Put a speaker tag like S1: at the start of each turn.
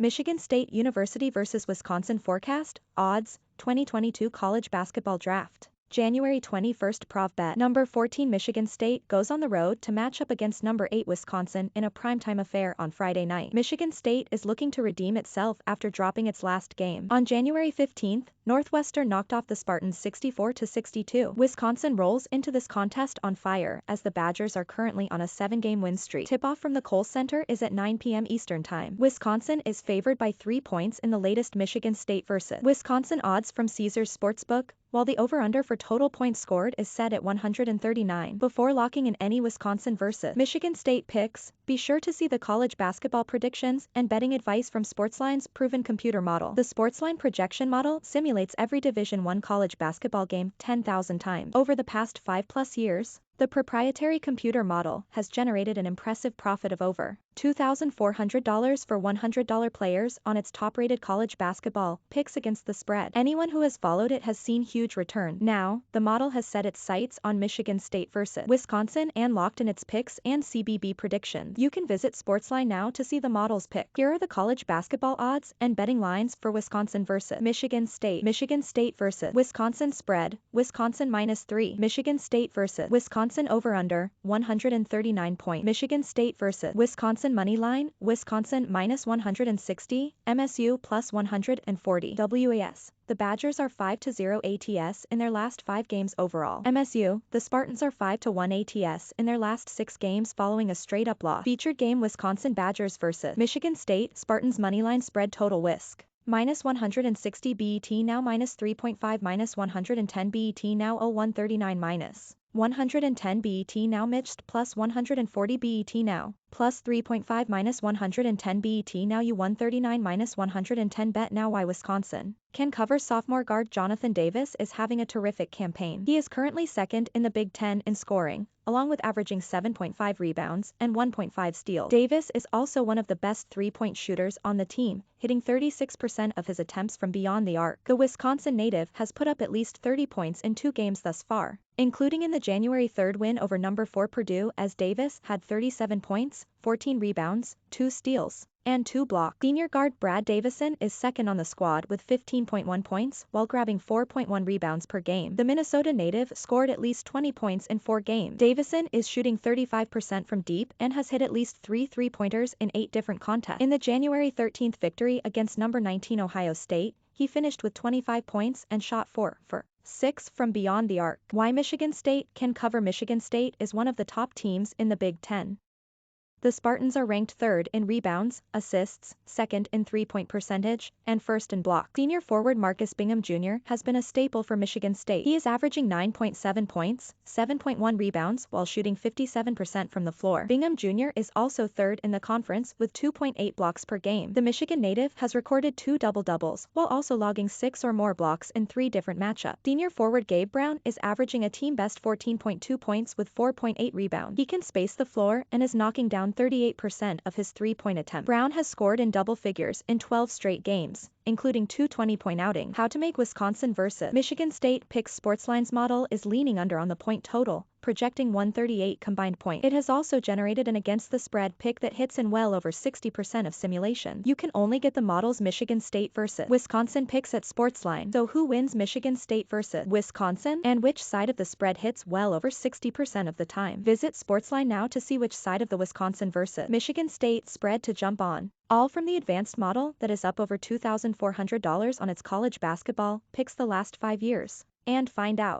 S1: Michigan State University vs. Wisconsin forecast, odds, 2022 college basketball draft. January 21st Prov Bet. Number 14 Michigan State goes on the road to match up against number 8 Wisconsin in a primetime affair on Friday night. Michigan State is looking to redeem itself after dropping its last game. On January 15th, Northwestern knocked off the Spartans 64-62. Wisconsin rolls into this contest on fire as the Badgers are currently on a 7-game win streak. Tip-off from the Kohl Center is at 9 p.m. Eastern Time. Wisconsin is favored by 3 points in the latest Michigan State vs. Wisconsin odds from Caesars Sportsbook, while the over-under for total points scored is set at 139. Before locking in any Wisconsin vs. Michigan State picks, be sure to see the college basketball predictions and betting advice from SportsLine's proven computer model. The SportsLine Projection Model simulates every Division I college basketball game 10,000 times. Over the past 5+ years, the proprietary computer model has generated an impressive profit of over $2,400 for $100 players on its top-rated college basketball picks against the spread. Anyone who has followed it has seen huge return. Now, the model has set its sights on Michigan State vs. Wisconsin and locked in its picks and CBB predictions. You can visit SportsLine now to see the model's pick. Here are the college basketball odds and betting lines for Wisconsin vs. Michigan State. Michigan State vs. Wisconsin spread, Wisconsin -3. Michigan State vs. Wisconsin over-under, 139 point. Michigan State vs. Wisconsin Moneyline, Wisconsin -160, MSU +140. WISC. The Badgers are 5-0 ATS in their last 5 games overall. MSU, the Spartans are 5-1 ATS in their last 6 games following a straight-up loss. Featured game Wisconsin Badgers vs. Michigan State, Spartans Moneyline spread total WISC. -160 BET now -3.5 -110 BET now 0139 -110 BET now miched +140 BET now +3.5 -110 BET now U139 -110 Bet now why Wisconsin can cover. Sophomore guard Jonathan Davis is having a terrific campaign. He is currently second in the Big Ten in scoring, along with averaging 7.5 rebounds and 1.5 steals. Davis is also one of the best three-point shooters on the team, hitting 36% of his attempts from beyond the arc. The Wisconsin native has put up at least 30 points in 2 games thus far, including in the January 3rd win over number 4 Purdue, as Davis had 37 points, 14 rebounds, 2 steals, and 2 blocks. Senior guard Brad Davison is second on the squad with 15.1 points while grabbing 4.1 rebounds per game. The Minnesota native scored at least 20 points in 4 games. Davison is shooting 35% from deep and has hit at least 3 three-pointers in 8 different contests. In the January 13th victory against number 19 Ohio State, he finished with 25 points and shot 4 for 6 from beyond the arc. Why Michigan State can cover. Michigan State is one of the top teams in the Big Ten. The Spartans are ranked 3rd in rebounds, assists, 2nd in three-point percentage, and 1st in blocks. Senior forward Bingham Jr. has been a staple for Michigan State. He is averaging 9.7 points, 7.1 rebounds while shooting 57% from the floor. Bingham Jr. is also 3rd in the conference with 2.8 blocks per game. The Michigan native has recorded 2 double-doubles while also logging 6 or more blocks in 3 different matchups. Senior forward Gabe Brown is averaging a team-best 14.2 points with 4.8 rebounds. He can space the floor and is knocking down 38% of his three-point attempts. Brown has scored in double figures in 12 straight games, including 2 20-point outings. How to make Wisconsin vs. Michigan State picks. SportsLine's model is leaning under on the point total, projecting 138 combined points. It has also generated an against the spread pick that hits in well over 60% of simulation. You can only get the model's Michigan State vs. Wisconsin picks at SportsLine. So who wins Michigan State vs. Wisconsin, and which side of the spread hits well over 60% of the time? Visit SportsLine now to see which side of the Wisconsin vs. Michigan State spread to jump on. All from the advanced model that is up over $2,400 on its college basketball picks the last 5 years. And find out